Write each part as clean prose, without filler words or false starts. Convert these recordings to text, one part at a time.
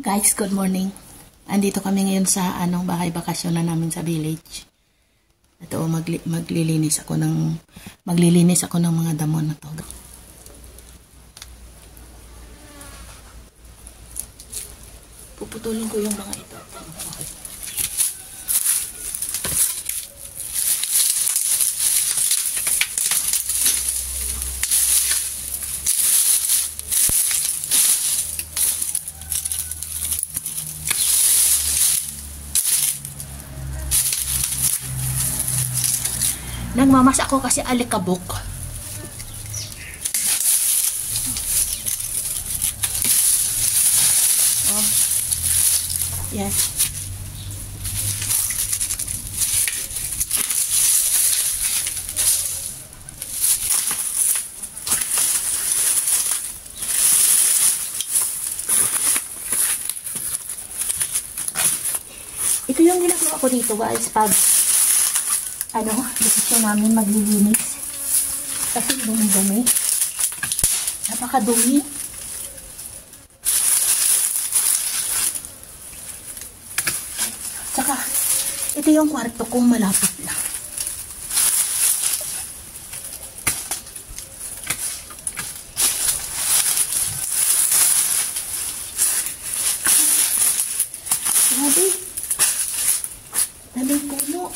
Guys, good morning. Andito kami ngayon sa bahay bakasyon na namin sa village. Ito, maglilinis ako ng mga damo na to. Puputulin ko yung mga ito. Okay. Nagmamas ako kasi alikabok. Oh. Yan. Ito yung ginagawa ko dito, guys, pag desisyon namin maglilinis. Kasi dumi-dumi. Napakadumi. Saka, ito yung kwarto kong malapit lang. Grabe. Daming puno.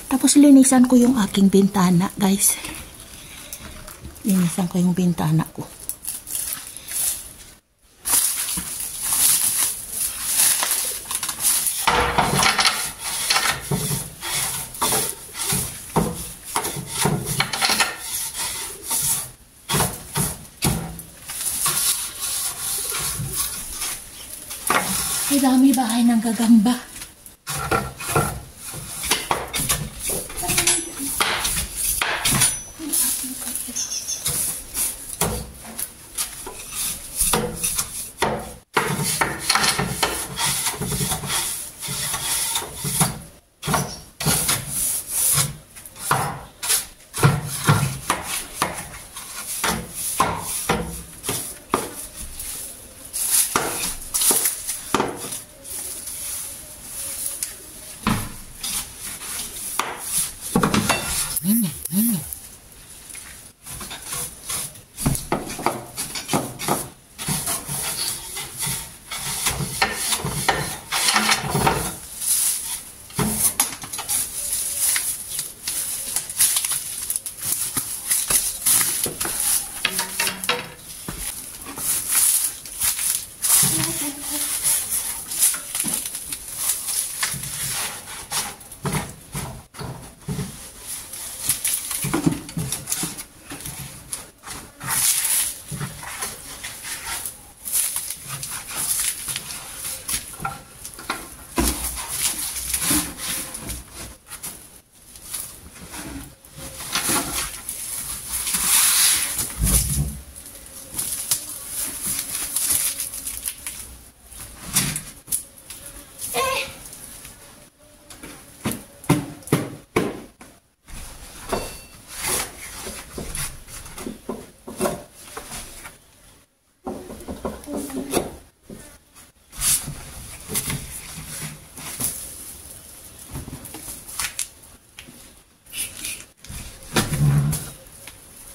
Tapos linisan ko yung aking bintana, guys. Linisan ko yung bintana ko. Ay, dami bahay ng gagamba.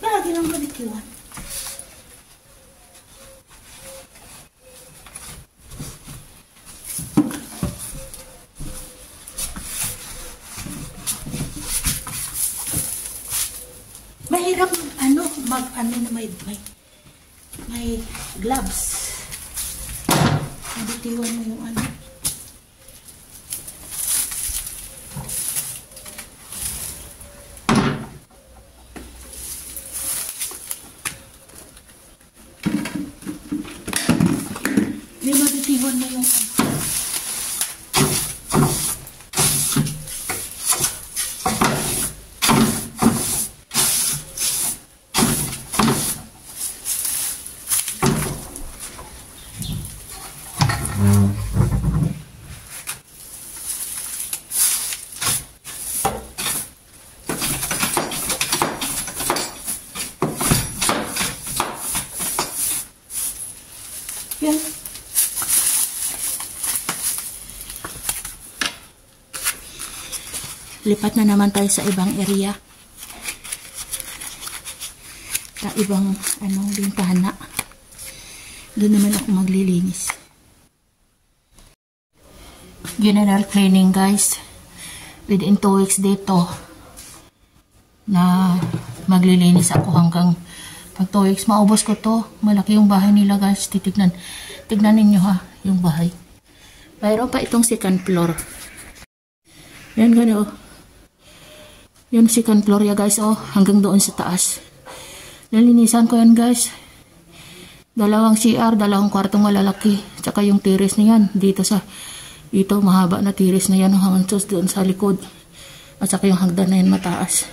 Lagi ng barbecue. Mahirap mag na may gloves. Bitiwan mo yung ano. May mabitiwan mo yung ano. Yan. Lipat na naman tayo sa ibang area. Sa ibang bintana. Doon naman ako maglilinis. General cleaning, guys. Within 2 weeks dito na maglilinis ako hanggang pag 2 weeks maubos ko to. Malaki yung bahay nila, guys. Tignan ninyo ha, yung bahay. Mayroon pa itong second floor. Yan gano'n, oh. Yung second floor ya, guys, oh. Hanggang doon sa taas. Nalinisan ko yan, guys. 2 CR, 2 kwartong malalaki. Tsaka yung terrace na yan. Dito mahaba na terrace na yan. Hanggang doon sa likod. At saka yung hagdan na yan mataas.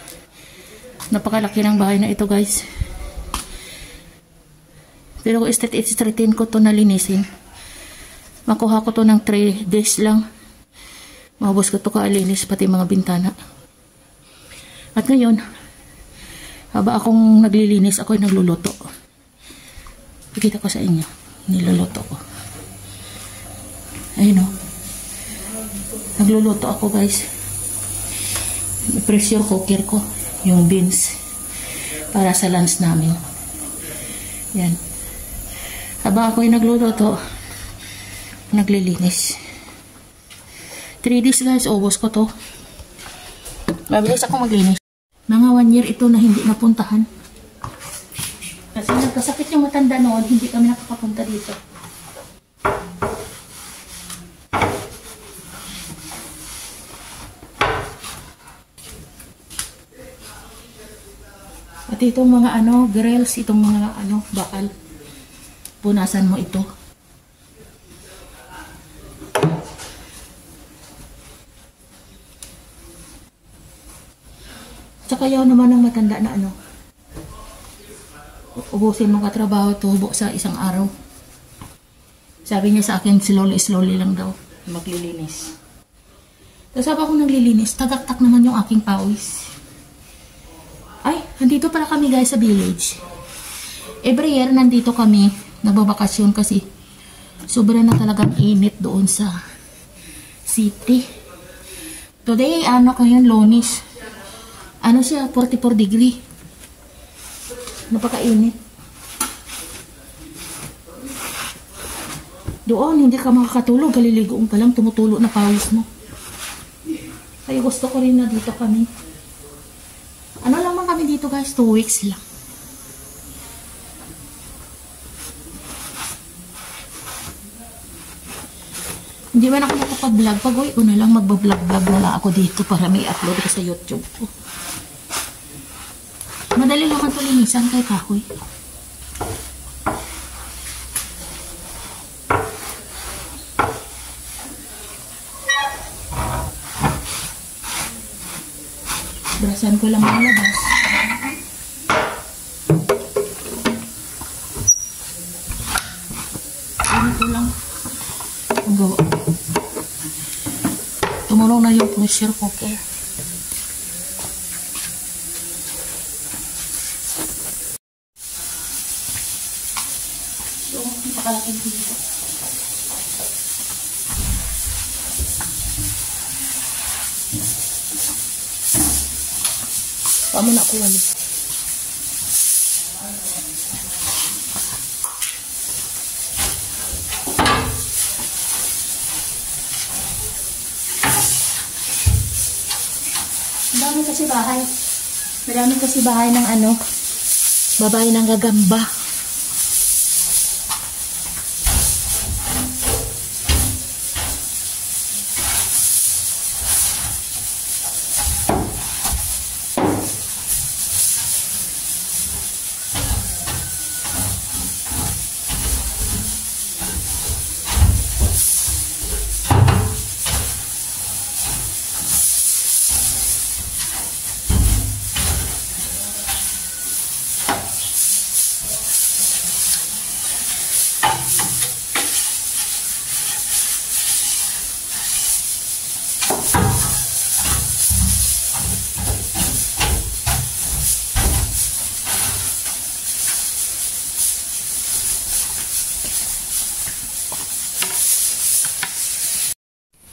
Napakalaki ng bahay na ito, guys. Pero kung straightin ko to nalinisin, makuha ko to ng 3 days lang. Maubos ko to kaalinis, pati mga bintana. At ngayon, haba akong naglilinis, ako'y nagluluto. Pakita ko sa inyo, niluluto ko. Ayun, oh. Nagluluto ako, guys. Pressure cooker ko, yung beans, para sa lunch namin. Yan. Habang ako'y nagluluto, naglilinis. 3 days, guys, ubos ko to. Mabilis ako maglinis. Mga 1 year ito na hindi napuntahan. Kasi nagkasakit yung matanda noon, hindi kami nakakapunta dito. At itong mga grills, itong mga bakal. Punasan mo ito. Tsaka yaw naman ng matanda na ubusin mong katrabaho tubo sa isang araw. Sabi niya sa akin, slowly lang daw maglilinis. Tapos habang ako naglilinis, tagaktak naman yung aking pawis. Ay, nandito pala kami guys sa village. Every year nandito kami, nagbabakasyon kasi sobra na talagang init doon sa city. Today, ngayon, Lunes. Siya, 44 degree. Napakainit. Doon, hindi ka makakatulog. Galiligoon pa lang, tumutulo na pawis mo. Kaya gusto ko rin na dito kami. Lang man kami dito guys, 2 weeks lang. Hindi man ako nakapag-vlog. Pag-uwi ko na lang magbablog-vlog na lang ako dito para may upload ko sa YouTube. Madali lang ang tulinisan kay Kahoy. Brasan ko lang ang labas. Ito lang. Ang gawa. Tumulong na yung pressure cooker. So, napakalaking dito. Paano na ako wali? Madami kasi bahay. Madami kasi bahay ng babae ng gagamba.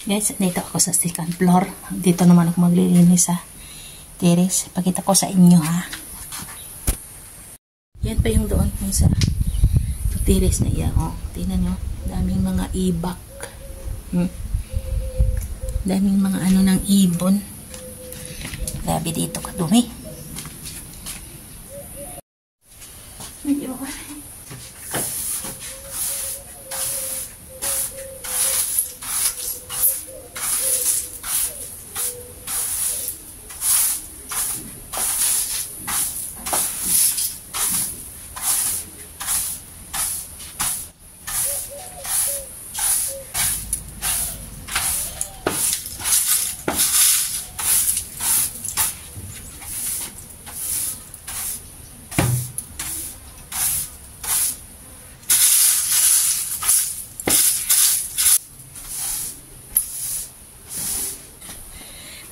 Guys, dito ako sa second floor. Dito naman ako maglilinis sa terrace. Pakita ko sa inyo ha. Yan pa yung doon yung sa terrace na iya. Oh, tingnan nyo. Daming mga ibak. Daming mga ng ibon. Grabe dito kadumi. Medyo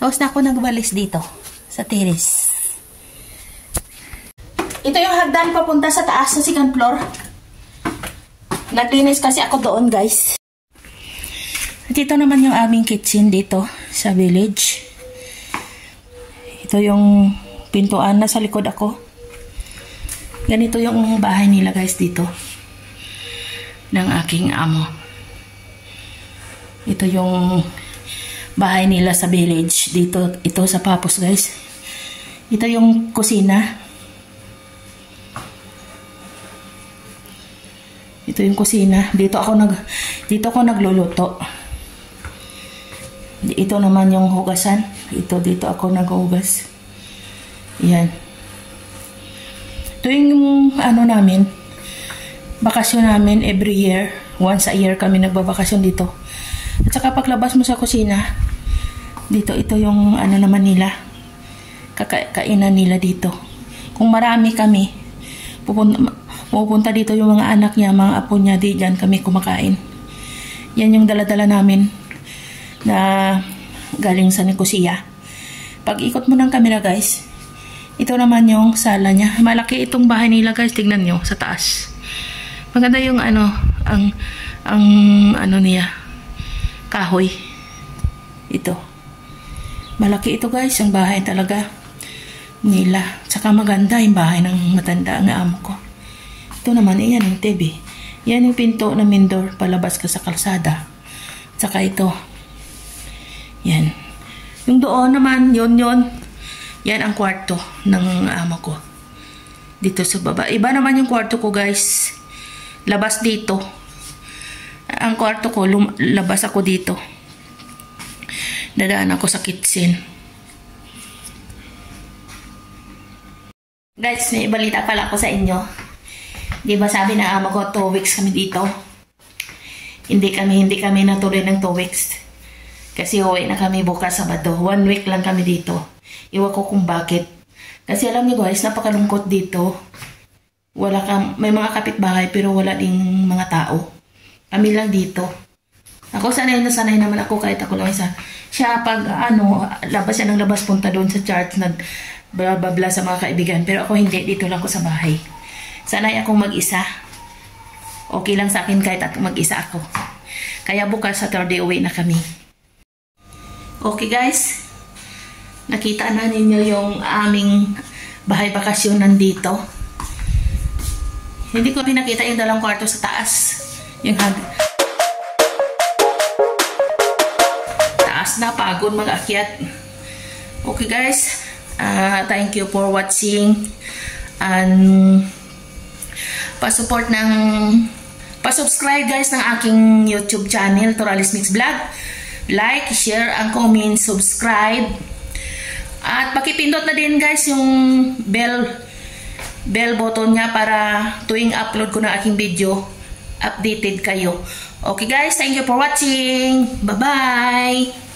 tapos na ako nagbalis dito sa terrace. Ito yung hagdan papunta sa taas sa second floor. Naglinis kasi ako doon guys. At ito naman yung aming kitchen dito sa village. Ito yung pintuan na sa likod ako. Ganito yung bahay nila guys dito. Ng aking amo. Ito yung bahay nila sa village. Dito, ito sa Papos, guys. Ito yung kusina. Ito yung kusina. Dito ako nagluluto. Ito naman yung hugasan. Dito ako naghugas. Yan. Ito yung namin, bakasyon namin every year. Once a year kami nagbabakasyon dito. At saka paglabas mo sa kusina, dito, ito yung naman nila. Kainan nila dito. Kung marami kami, pupunta dito yung mga anak niya, mga apo niya, di dyan kami kumakain. Yan yung dala-dala namin na galing sa Nicosia. Pag ikot mo ng camera, guys, ito naman yung sala niya. Malaki itong bahay nila, guys. Tignan nyo sa taas. Maganda yung niya, kahoy. Ito. Malaki ito, guys, yung bahay talaga nila. Saka maganda yung bahay ng matanda ang amo ko. Ito naman, yan yung TV. Yan yung pinto na main door, palabas ka sa kalsada. Saka ito. Yan. Yung doon naman, yun. Yan ang kwarto ng amo ko. Dito sa baba. Iba naman yung kwarto ko, guys. Labas dito. Ang kwarto ko, labas ako dito. Dadaan ako sa kitchen. Guys, may balita pala ako sa inyo. Di ba sabi na amo ko, 2 weeks kami dito. Hindi kami natuloy ng 2 weeks. Kasi uwi na kami bukas Sabado. 1 week lang kami dito. Iwan ko kung bakit. Kasi alam niyo, guys, napakalungkot dito. May mga kapitbahay pero wala ding mga tao. Kami lang dito. Ako sanay naman ako kahit ako lang isa. Siya pag labas siya ng labas, punta doon sa church, nagbabla sa mga kaibigan. Pero ako hindi, dito lang ako sa bahay. Sanay akong mag-isa. Okay lang sa akin kahit mag-isa ako. Kaya bukas Saturday uwi na kami. Okay, guys. Nakita na ninyo yung aming bahay bakasyon nandito. Hindi ko pinakita yung 2 kwarto sa taas. Yung taas na, pagod mag-akyat. Okay, guys. Thank you for watching. And pa-subscribe, guys, ng aking YouTube channel, Toralis Mix Vlog. Like, share, and comment, subscribe. At pakipindot na din, guys, yung bell button niya para tuwing upload ko na aking video, updated kayo. Okay, guys, thank you for watching. Bye-bye!